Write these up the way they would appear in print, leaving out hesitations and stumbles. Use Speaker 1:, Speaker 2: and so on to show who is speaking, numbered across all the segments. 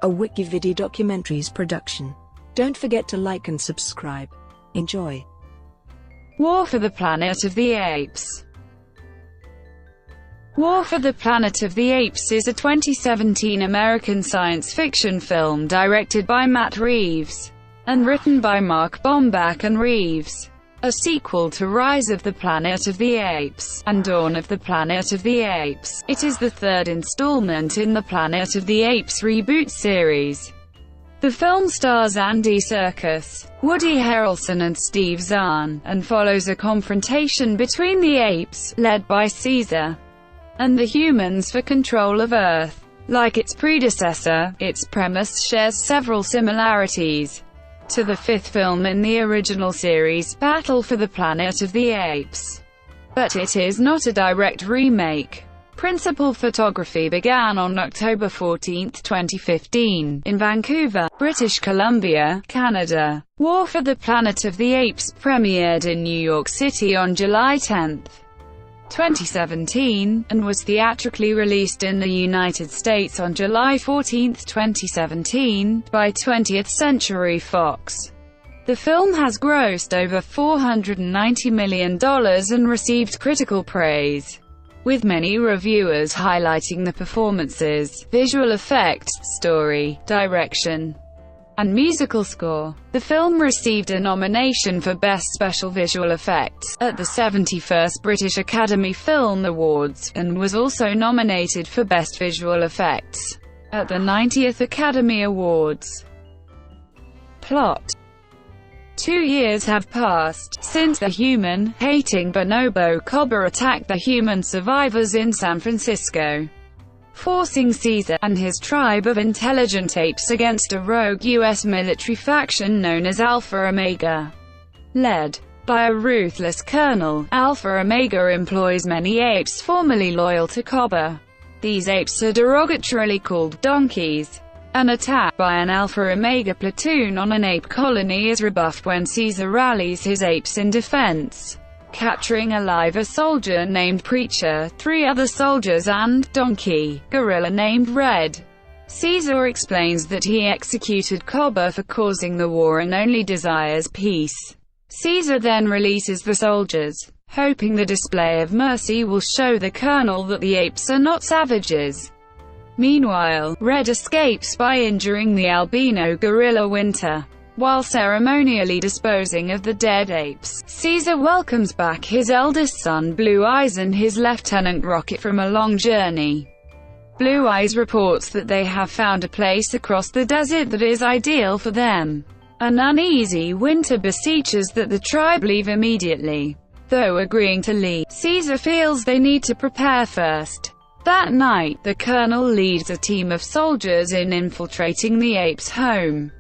Speaker 1: a WikiVidi documentaries production. Don't forget to like and subscribe. Enjoy.
Speaker 2: War for the Planet of the Apes. War for the Planet of the Apes is a 2017 American science fiction film directed by Matt Reeves and written by Mark Bomback and Reeves. A sequel to Rise of the Planet of the Apes and Dawn of the Planet of the Apes, it is the third installment in the Planet of the Apes reboot series. The film stars Andy Serkis, Woody Harrelson and Steve Zahn, and follows a confrontation between the apes, led by Caesar, and the humans for control of Earth. Like its predecessor, its premise shares several similarities to the fifth film in the original series, Battle for the Planet of the Apes. But it is not a direct remake. Principal photography began on October 14, 2015, in Vancouver, British Columbia, Canada. War for the Planet of the Apes premiered in New York City on July 10, 2017, and was theatrically released in the United States on July 14, 2017, by 20th Century Fox. The film has grossed over $490 million and received critical praise, with many reviewers highlighting the performances, visual effects, story, direction, and musical score. The film received a nomination for Best Special Visual Effects at the 71st British Academy Film Awards, and was also nominated for Best Visual Effects at the 90th Academy Awards. Plot: 2 years have passed since the human-hating bonobo Cobra attacked the human survivors in San Francisco, forcing Caesar and his tribe of intelligent apes against a rogue U.S. military faction known as Alpha Omega. Led by a ruthless colonel, Alpha Omega employs many apes formerly loyal to Cobra. These apes are derogatorily called donkeys. An attack by an Alpha Omega platoon on an ape colony is rebuffed when Caesar rallies his apes in defense, capturing alive a soldier named Preacher, 3 other soldiers and donkey gorilla named Red. Caesar explains that he executed Cobra for causing the war and only desires peace. Caesar then releases the soldiers, hoping the display of mercy will show the colonel that the apes are not savages. Meanwhile, Red escapes by injuring the albino gorilla Winter. While ceremonially disposing of the dead apes, Caesar welcomes back his eldest son Blue Eyes and his lieutenant Rocket from a long journey. Blue Eyes reports that they have found a place across the desert that is ideal for them. An uneasy Winter beseeches that the tribe leave immediately. Though agreeing to leave, Caesar feels they need to prepare first. That night, the colonel leads a team of soldiers in infiltrating the apes' home.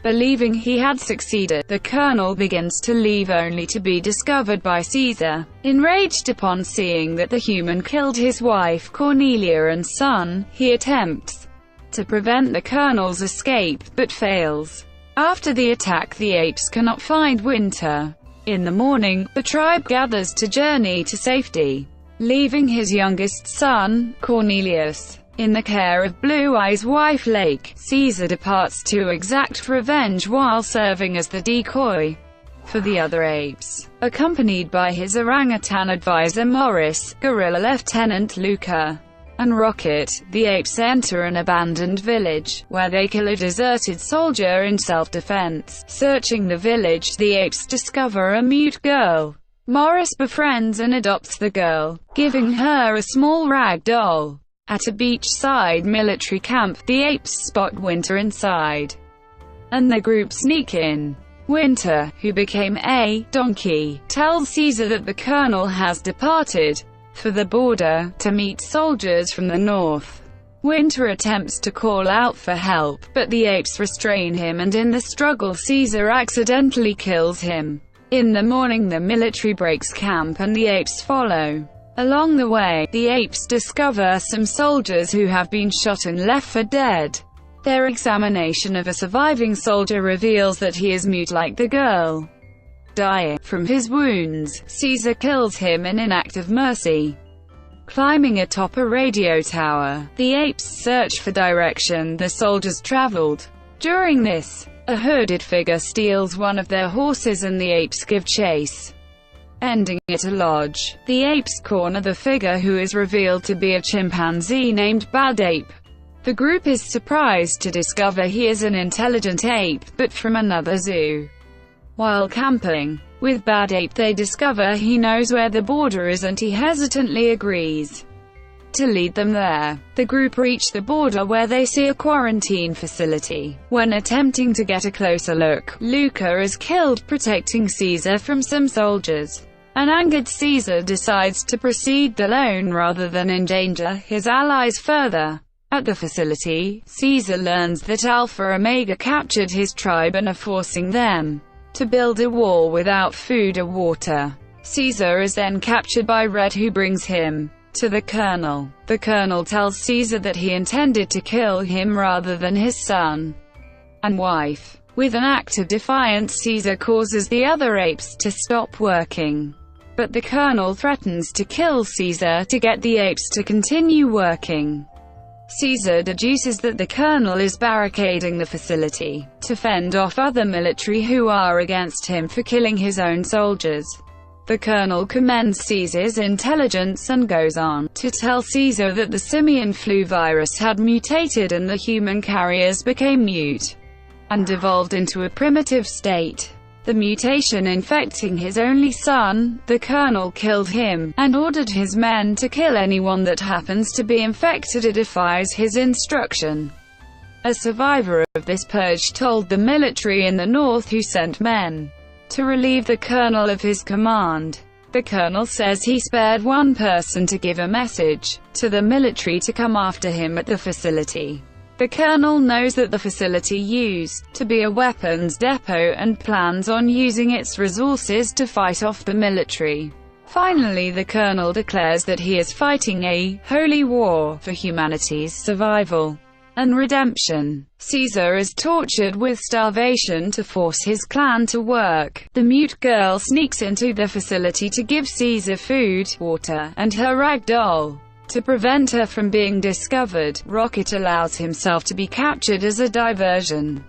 Speaker 2: Believing he had succeeded, the colonel begins to leave only to be discovered by Caesar. Enraged upon seeing that the human killed his wife Cornelia and son, he attempts to prevent the colonel's escape, but fails. After the attack, the apes cannot find Winter. In the morning, the tribe gathers to journey to safety, leaving his youngest son, Cornelius, in the care of Blue Eyes' wife Lake. Caesar departs to exact revenge while serving as the decoy for the other apes. Accompanied by his orangutan advisor Morris, gorilla lieutenant Luca, and Rocket, the apes enter an abandoned village, where they kill a deserted soldier in self-defense. Searching the village, the apes discover a mute girl. Morris befriends and adopts the girl, giving her a small rag doll. At a beachside military camp, the apes spot Winter inside, and the group sneak in. Winter, who became a donkey, tells Caesar that the colonel has departed for the border to meet soldiers from the north. Winter attempts to call out for help, but the apes restrain him, and in the struggle Caesar accidentally kills him. In the morning, the military breaks camp and the apes follow. Along the way, the apes discover some soldiers who have been shot and left for dead. Their examination of a surviving soldier reveals that he is mute like the girl. Dying from his wounds, Caesar kills him in an act of mercy. Climbing atop a radio tower, the apes search for direction the soldiers traveled. During this, a hooded figure steals one of their horses and the apes give chase. Ending at a lodge, the apes corner the figure, who is revealed to be a chimpanzee named Bad Ape. The group is surprised to discover he is an intelligent ape, but from another zoo. While camping with Bad Ape, they discover he knows where the border is and he hesitantly agrees to lead them there. The group reach the border where they see a quarantine facility. When attempting to get a closer look, Luca is killed protecting Caesar from some soldiers. An angered Caesar decides to proceed alone rather than endanger his allies further. At the facility, Caesar learns that Alpha Omega captured his tribe and are forcing them to build a wall without food or water. Caesar is then captured by Red, who brings him to the Colonel. The Colonel tells Caesar that he intended to kill him rather than his son and wife. With an act of defiance, Caesar causes the other apes to stop working. But the Colonel threatens to kill Caesar to get the apes to continue working. Caesar deduces that the Colonel is barricading the facility to fend off other military who are against him for killing his own soldiers. The Colonel commends Caesar's intelligence and goes on to tell Caesar that the simian flu virus had mutated and the human carriers became mute and evolved into a primitive state. The mutation infecting his only son, the Colonel killed him, and ordered his men to kill anyone that happens to be infected or defies his instruction. A survivor of this purge told the military in the north, who sent men to relieve the Colonel of his command. The Colonel says he spared one person to give a message to the military to come after him at the facility. The Colonel knows that the facility used to be a weapons depot and plans on using its resources to fight off the military. Finally, the Colonel declares that he is fighting a holy war for humanity's survival and redemption. Caesar is tortured with starvation to force his clan to work. The mute girl sneaks into the facility to give Caesar food, water, and her rag doll. To prevent her from being discovered, Rocket allows himself to be captured as a diversion.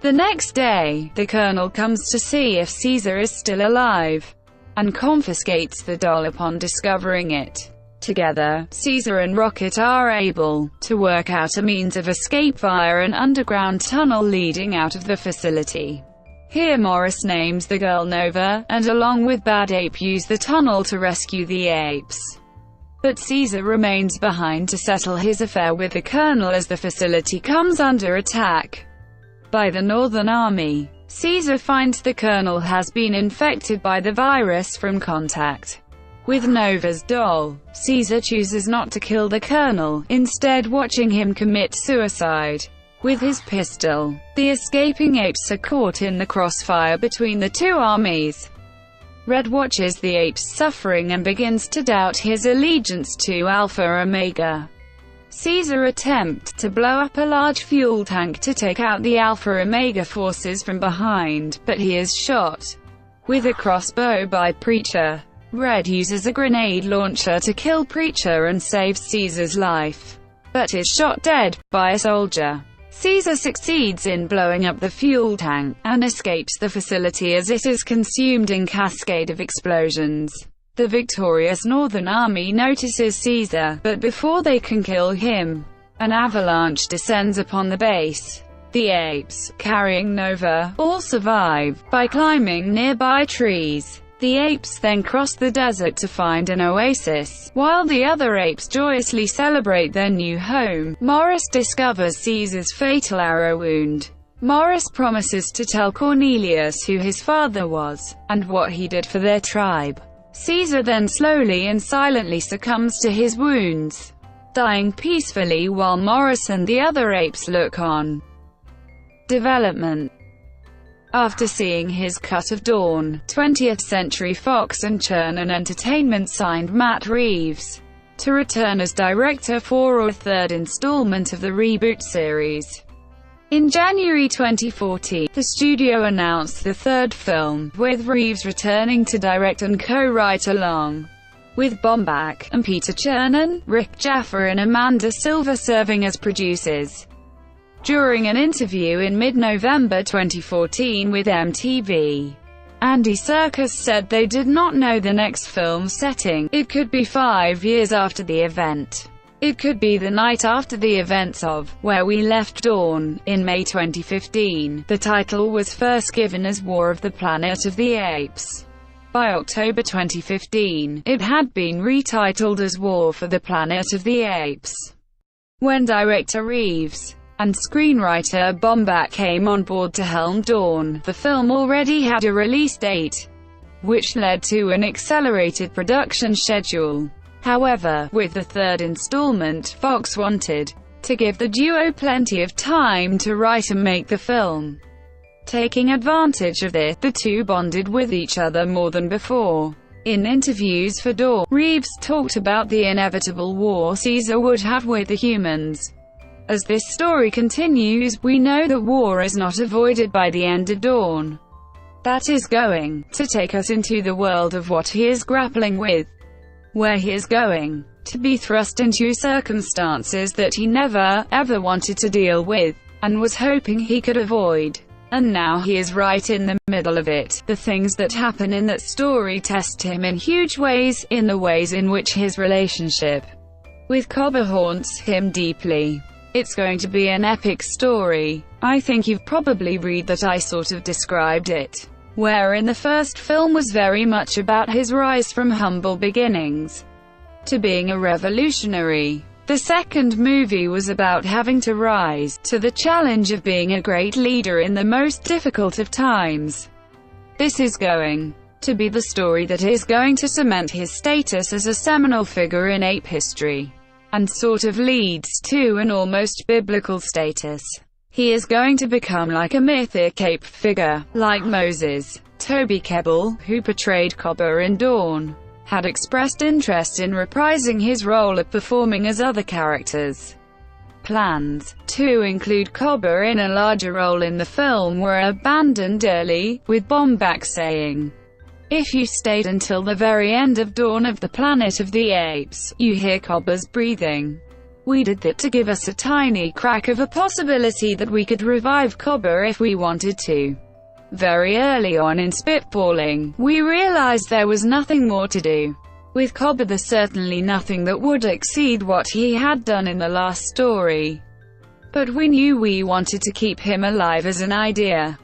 Speaker 2: The next day, the Colonel comes to see if Caesar is still alive, and confiscates the doll upon discovering it. Together, Caesar and Rocket are able to work out a means of escape via an underground tunnel leading out of the facility. Here Morris names the girl Nova, and along with Bad Ape use the tunnel to rescue the apes. But Caesar remains behind to settle his affair with the Colonel as the facility comes under attack by the Northern Army. Caesar finds the Colonel has been infected by the virus from contact with Nova's doll. Caesar chooses not to kill the Colonel, instead watching him commit suicide with his pistol. The escaping apes are caught in the crossfire between the two armies. Red watches the apes suffering and begins to doubt his allegiance to Alpha Omega. Caesar attempts to blow up a large fuel tank to take out the Alpha Omega forces from behind, but he is shot with a crossbow by Preacher. Red uses a grenade launcher to kill Preacher and saves Caesar's life, but is shot dead by a soldier. Caesar succeeds in blowing up the fuel tank, and escapes the facility as it is consumed in cascade of explosions. The victorious Northern Army notices Caesar, but before they can kill him, an avalanche descends upon the base. The apes, carrying Nova, all survive by climbing nearby trees. The apes then cross the desert to find an oasis. While the other apes joyously celebrate their new home, Morris discovers Caesar's fatal arrow wound. Morris promises to tell Cornelius who his father was, and what he did for their tribe. Caesar then slowly and silently succumbs to his wounds, dying peacefully while Morris and the other apes look on. Development. After seeing his cut of Dawn, 20th Century Fox and Chernin Entertainment signed Matt Reeves to return as director for a third installment of the reboot series. In January 2014, the studio announced the third film, with Reeves returning to direct and co-write along with Bomback and Peter Chernin, Rick Jaffa and Amanda Silver serving as producers. During an interview in mid-November 2014 with MTV, Andy Serkis said they did not know the next film's setting. It could be 5 years after the event. It could be the night after the events of Where We Left Dawn, in May 2015. The title was first given as War of the Planet of the Apes. By October 2015, it had been retitled as War for the Planet of the Apes. When director Reeves and screenwriter Bomback came on board to helm Dawn, the film already had a release date, which led to an accelerated production schedule. However, with the third installment, Fox wanted to give the duo plenty of time to write and make the film. Taking advantage of this, the two bonded with each other more than before. In interviews for Dawn, Reeves talked about the inevitable war Caesar would have with the humans. As this story continues, we know that war is not avoided by the end of Dawn. That is going to take us into the world of what he is grappling with, where he is going to be thrust into circumstances that he never, ever wanted to deal with, and was hoping he could avoid. And now he is right in the middle of it. The things that happen in that story test him in huge ways, in the ways in which his relationship with Cobber haunts him deeply. It's going to be an epic story. I think you've probably read that I sort of described it, where in the first film was very much about his rise from humble beginnings to being a revolutionary. The second movie was about having to rise to the challenge of being a great leader in the most difficult of times. This is going to be the story that is going to cement his status as a seminal figure in ape history, and sort of leads to an almost biblical status. He is going to become like a mythic ape figure, like Moses. Toby Kebbell, who portrayed Cobber in Dawn, had expressed interest in reprising his role of performing as other characters. Plans to include Cobber in a larger role in the film were abandoned early, with Bomback saying, "If you stayed until the very end of Dawn of the Planet of the Apes, you hear Cobber's breathing. We did that to give us a tiny crack of a possibility that we could revive Cobber if we wanted to. Very early on in spitballing, we realized there was nothing more to do with Cobber, there's certainly nothing that would exceed what he had done in the last story. But we knew we wanted to keep him alive as an idea.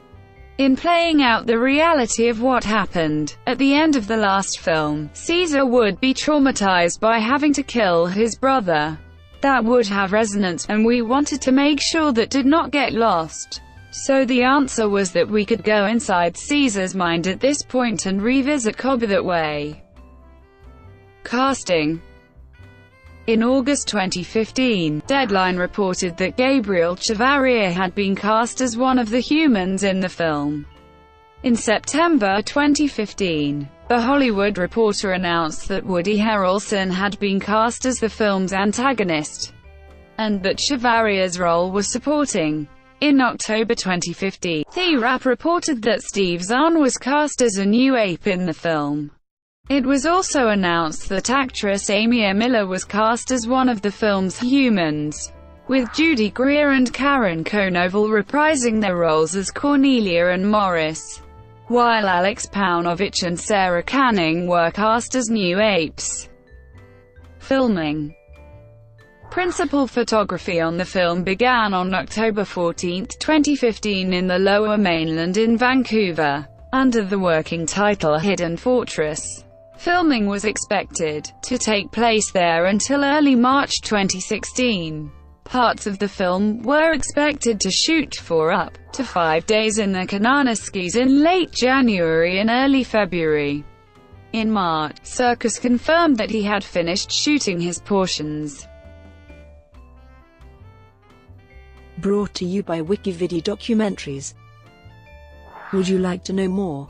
Speaker 2: In playing out the reality of what happened at the end of the last film, Caesar would be traumatized by having to kill his brother. That would have resonance, and we wanted to make sure that did not get lost. So the answer was that we could go inside Caesar's mind at this point and revisit Cobber that way." Casting. In August 2015, Deadline reported that Gabriel Chavarria had been cast as one of the humans in the film. In September 2015, The Hollywood Reporter announced that Woody Harrelson had been cast as the film's antagonist, and that Chavarria's role was supporting. In October 2015, The Wrap reported that Steve Zahn was cast as a new ape in the film. It was also announced that actress Amy Miller was cast as one of the film's humans, with Judy Greer and Karen Konoval reprising their roles as Cornelia and Morris, while Alex Paunovic and Sarah Canning were cast as new apes. Filming. Principal photography on the film began on October 14, 2015 in the Lower Mainland in Vancouver, under the working title Hidden Fortress. Filming was expected to take place there until early March 2016. Parts of the film were expected to shoot for up to 5 days in the Kananaskis in late January and early February. In March, Serkis confirmed that he had finished shooting his portions.
Speaker 1: Brought to you by WikiVidi Documentaries. Would you like to know more?